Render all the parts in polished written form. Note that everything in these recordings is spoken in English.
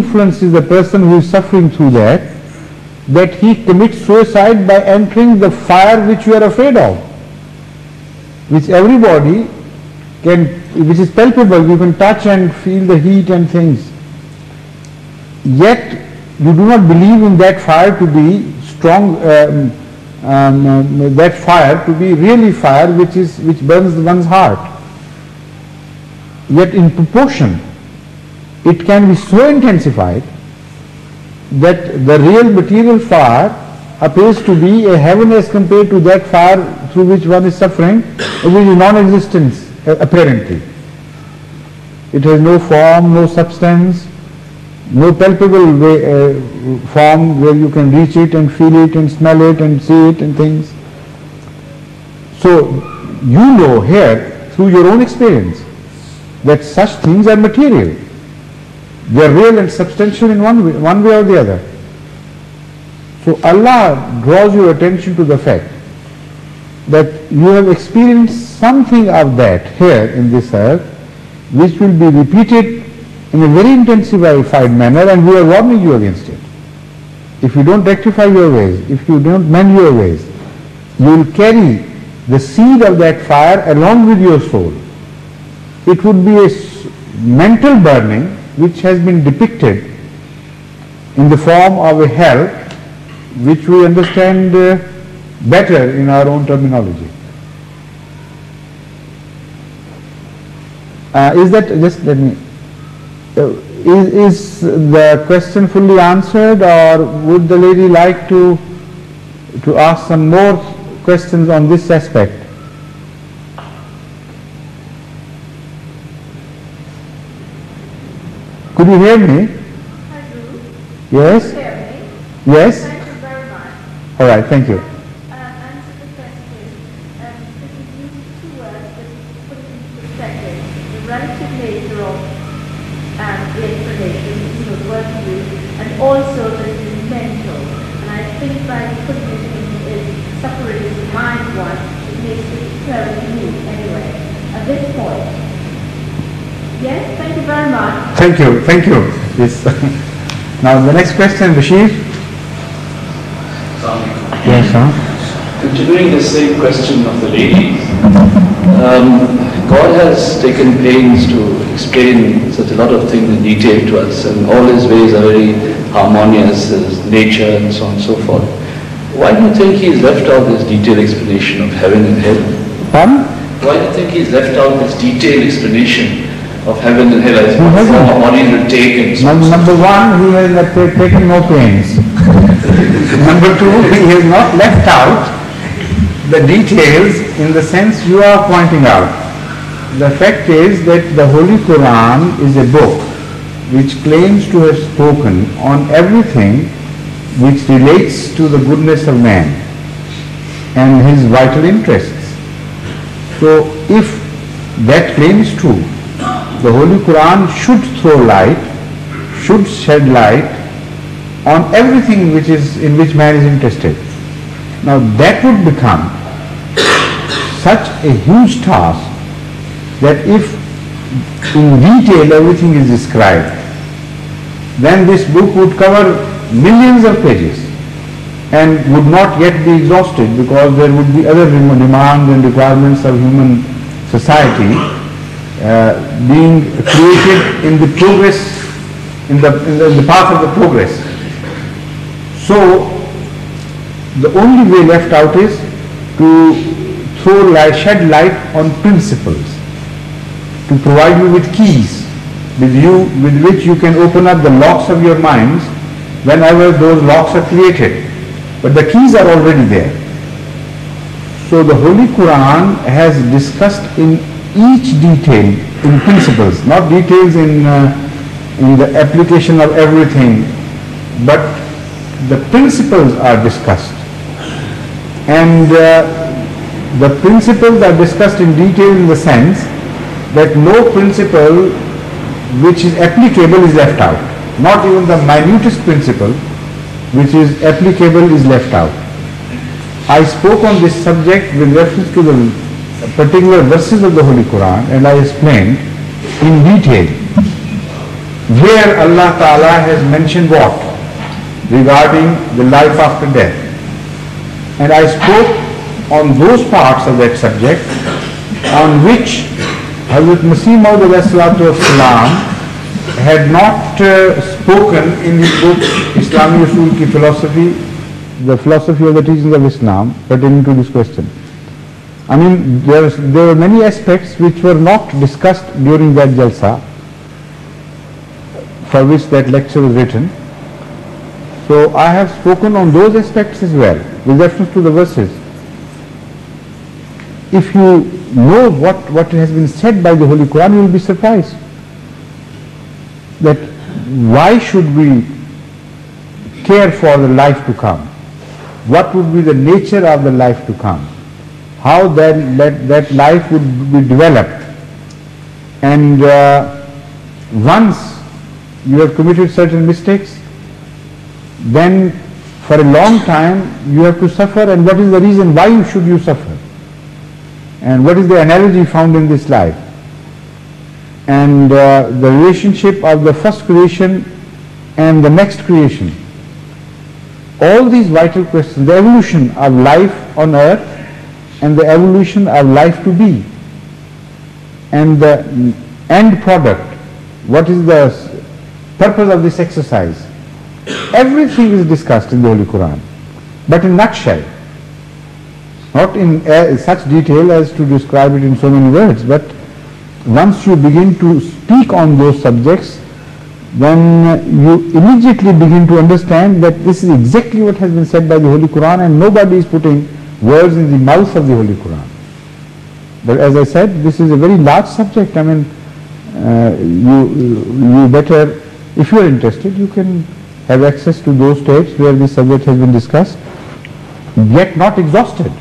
influences the person who is suffering through that he commits suicide by entering the fire which you are afraid of, which everybody can, which is palpable, you can touch and feel the heat and things. Yet you do not believe in that fire to be strong, that fire to be really fire which burns one's heart. Yet in proportion it can be so intensified that the real material fire appears to be a heaven as compared to that fire through which one is suffering, which is non-existence apparently. It has no form, no substance, no palpable form where you can reach it and feel it and smell it and see it and things. So you know here through your own experience that such things are material. They are real and substantial in one way or the other. So Allah draws your attention to the fact that you have experienced something of that here in this earth, which will be repeated in a very intensified manner, and we are warning you against it. If you don't rectify your ways, if you don't mend your ways, you will carry the seed of that fire along with your soul. It would be a mental burning which has been depicted in the form of a hell, which we understand better in our own terminology. Is that, just let me, is the question fully answered, or would the lady like to ask some more questions on this aspect? Could you hear me? I do. Yes? Can you hear me? Yes? Thank you very much. All right, thank you. Answer the question. This is using two words that put it into perspective. The relative nature of the explanation, the word used, and also that it is mental. And I think by putting it in separating the mind one, it makes it very unique anyway. At this point. Yes, thank you very much. Thank you, thank you. Yes. Now the next question, Bashir. Yes, sir. Continuing the same question of the lady, God has taken pains to explain such a lot of things in detail to us, and all His ways are very harmonious, His nature and so on and so forth. Why do you think He's left out this detailed explanation of heaven and hell? Pardon? Why do you think He's left out this detailed explanation of heaven and hell as what form our bodies will take and so on? Number one, He has taken no pains. Number two, He has not left out the details in the sense you are pointing out. The fact is that the Holy Quran is a book which claims to have spoken on everything which relates to the goodness of man and his vital interests. So if that claim is true, the Holy Quran should throw light, should shed light on everything which is in which man is interested. Now that would become such a huge task that if in detail everything is described, then this book would cover millions of pages and would not yet be exhausted, because there would be other demands and requirements of human society being created in the progress, in the path of the progress. So the only way left out is to throw light, shed light on principles, to provide you with keys with which you can open up the locks of your minds whenever those locks are created. But the keys are already there. So the Holy Quran has discussed in each detail in principles, not details in the application of everything, but the principles are discussed. And the principles are discussed in detail in the sense that no principle which is applicable is left out. Not even the minutest principle which is applicable is left out. I spoke on this subject with reference to the particular verses of the Holy Quran, and I explained in detail where Allah Ta'ala has mentioned what? Regarding the life after death. And I spoke on those parts of that subject on which Hazrat Masih Maud had not spoken in his book Islami Usul Ki Philosophy, the philosophy of the teachings of Islam pertaining to this question. I mean, there were many aspects which were not discussed during that jalsa, for which that lecture was written. So I have spoken on those aspects as well, with reference to the verses. If you know what has been said by the Holy Quran, you will be surprised that why should we care for the life to come? What would be the nature of the life to come? How that life would be developed? And once you have committed certain mistakes, then for a long time you have to suffer, and what is the reason why should you suffer? And what is the analogy found in this life? And the relationship of the first creation and the next creation. All these vital questions, the evolution of life on earth and the evolution of life to be, and the end product, what is the purpose of this exercise. Everything is discussed in the Holy Quran, but in nutshell, not in such detail as to describe it in so many words, but once you begin to speak on those subjects, then you immediately begin to understand that this is exactly what has been said by the Holy Quran, and nobody is putting words in the mouth of the Holy Quran. But as I said, this is a very large subject. I mean, you better, if you are interested, you can have access to those tapes where this subject has been discussed, yet not exhausted.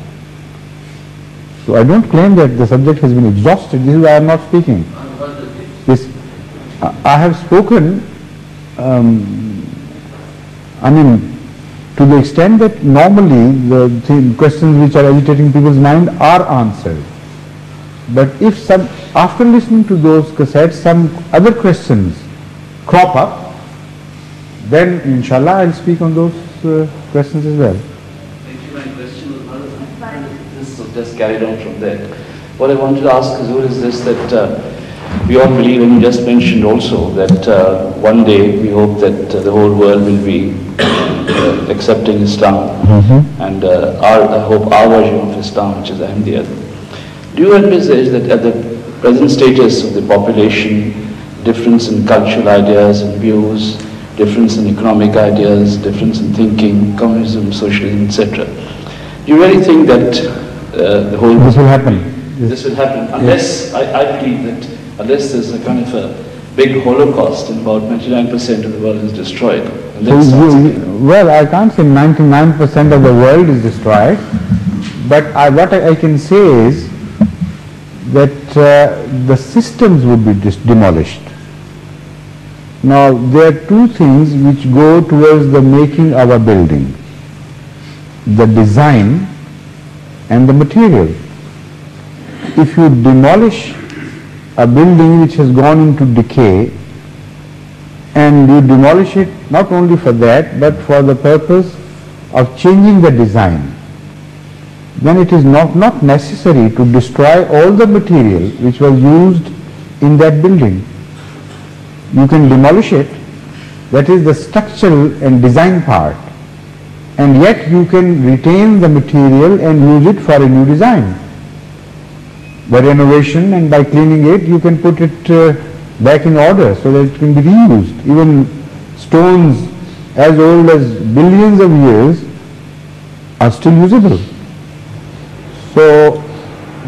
So I don't claim that the subject has been exhausted. This is why I am not speaking. This, I have spoken, I mean, to the extent that normally the questions which are agitating people's mind are answered. But if after listening to those cassettes, some other questions crop up, then inshallah I'll speak on those questions as well. Actually, my question was this was just carried on from there. What I wanted to ask Hazur is this, that we all believe, and you just mentioned also, that one day we hope that the whole world will be accepting Islam, and I hope our version of Islam, which is Ahmadiyya. Do you envisage that at the present status of the population, difference in cultural ideas and views, difference in economic ideas, difference in thinking, communism, socialism, etc., do you really think that the whole... This will happen. This will happen unless, I believe that unless there's a kind of a big holocaust and about 99% of the world is destroyed. And then well, I can't say 99% of the world is destroyed, but what I can say is that the systems would be demolished. Now, there are two things which go towards the making of a building: the design and the material. If you demolish a building which has gone into decay, and you demolish it not only for that but for the purpose of changing the design, then it is not necessary to destroy all the material which was used in that building. You can demolish it, that is the structural and design part, and yet you can retain the material and use it for a new design. By renovation and by cleaning it, you can put it back in order so that it can be reused. Even stones as old as billions of years are still usable. So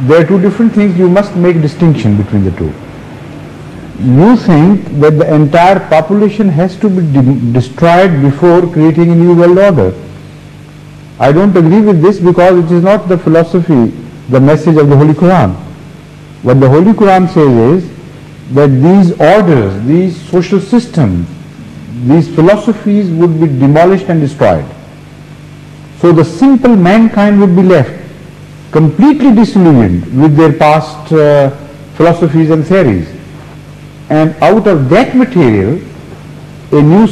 there are two different things. You must make distinction between the two. You think that the entire population has to be destroyed before creating a new world order. I don't agree with this, because it is not the philosophy, the message of the Holy Quran. What the Holy Quran says is that these orders, these social systems, these philosophies would be demolished and destroyed. So the simple mankind would be left completely disillusioned with their past philosophies and theories. and out of that material a new